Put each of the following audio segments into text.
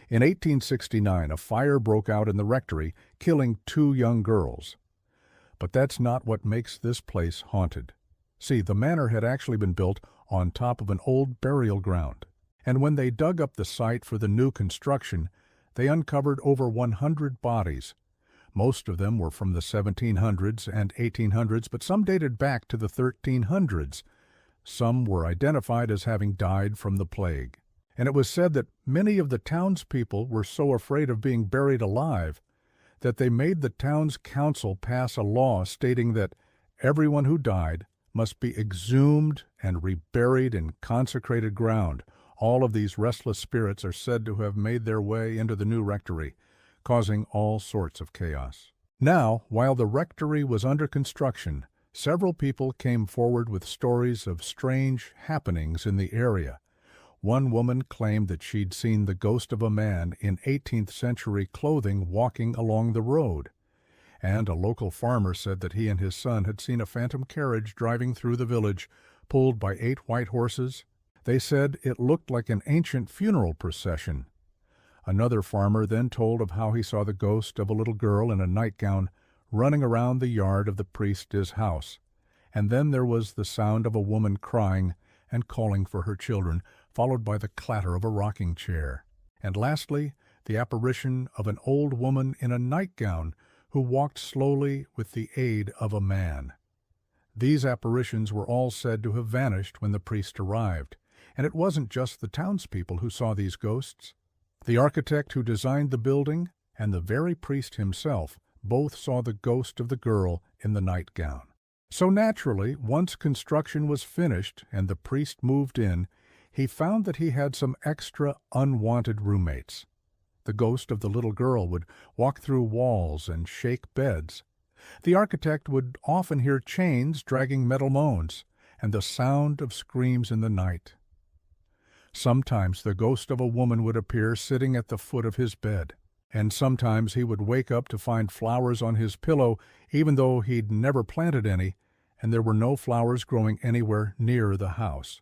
In 1869, a fire broke out in the rectory, killing 2 young girls. But that's not what makes this place haunted. See, the manor had actually been built on top of an old burial ground, and when they dug up the site for the new construction, they uncovered over 100 bodies. Most of them were from the 1700s and 1800s, but some dated back to the 1300s. Some were identified as having died from the plague. And it was said that many of the townspeople were so afraid of being buried alive that they made the town's council pass a law stating that everyone who died must be exhumed and reburied in consecrated ground. All of these restless spirits are said to have made their way into the new rectory, causing all sorts of chaos. Now, while the rectory was under construction, several people came forward with stories of strange happenings in the area. One woman claimed that she'd seen the ghost of a man in 18th century clothing walking along the road. And a local farmer said that he and his son had seen a phantom carriage driving through the village, pulled by 8 white horses. They said it looked like an ancient funeral procession. Another farmer then told of how he saw the ghost of a little girl in a nightgown running around the yard of the priest's house. And then there was the sound of a woman crying and calling for her children, followed by the clatter of a rocking chair. And lastly, the apparition of an old woman in a nightgown who walked slowly with the aid of a man. These apparitions were all said to have vanished when the priest arrived, and it wasn't just the townspeople who saw these ghosts. The architect who designed the building and the very priest himself both saw the ghost of the girl in the nightgown. So naturally, once construction was finished and the priest moved in, he found that he had some extra unwanted roommates. The ghost of the little girl would walk through walls and shake beds. The architect would often hear chains dragging metal moans and the sound of screams in the night. Sometimes the ghost of a woman would appear sitting at the foot of his bed, and sometimes he would wake up to find flowers on his pillow, even though he'd never planted any, and there were no flowers growing anywhere near the house.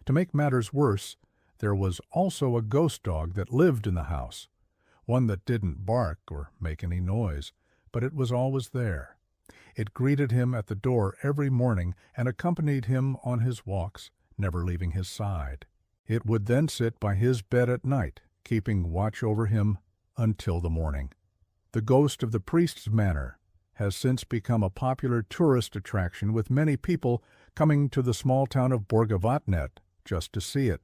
To make matters worse, there was also a ghost dog that lived in the house, one that didn't bark or make any noise, but it was always there. It greeted him at the door every morning and accompanied him on his walks, never leaving his side. It would then sit by his bed at night, keeping watch over him until the morning. The ghost of the priest's manor has since become a popular tourist attraction, with many people coming to the small town of Borgvattnet just to see it.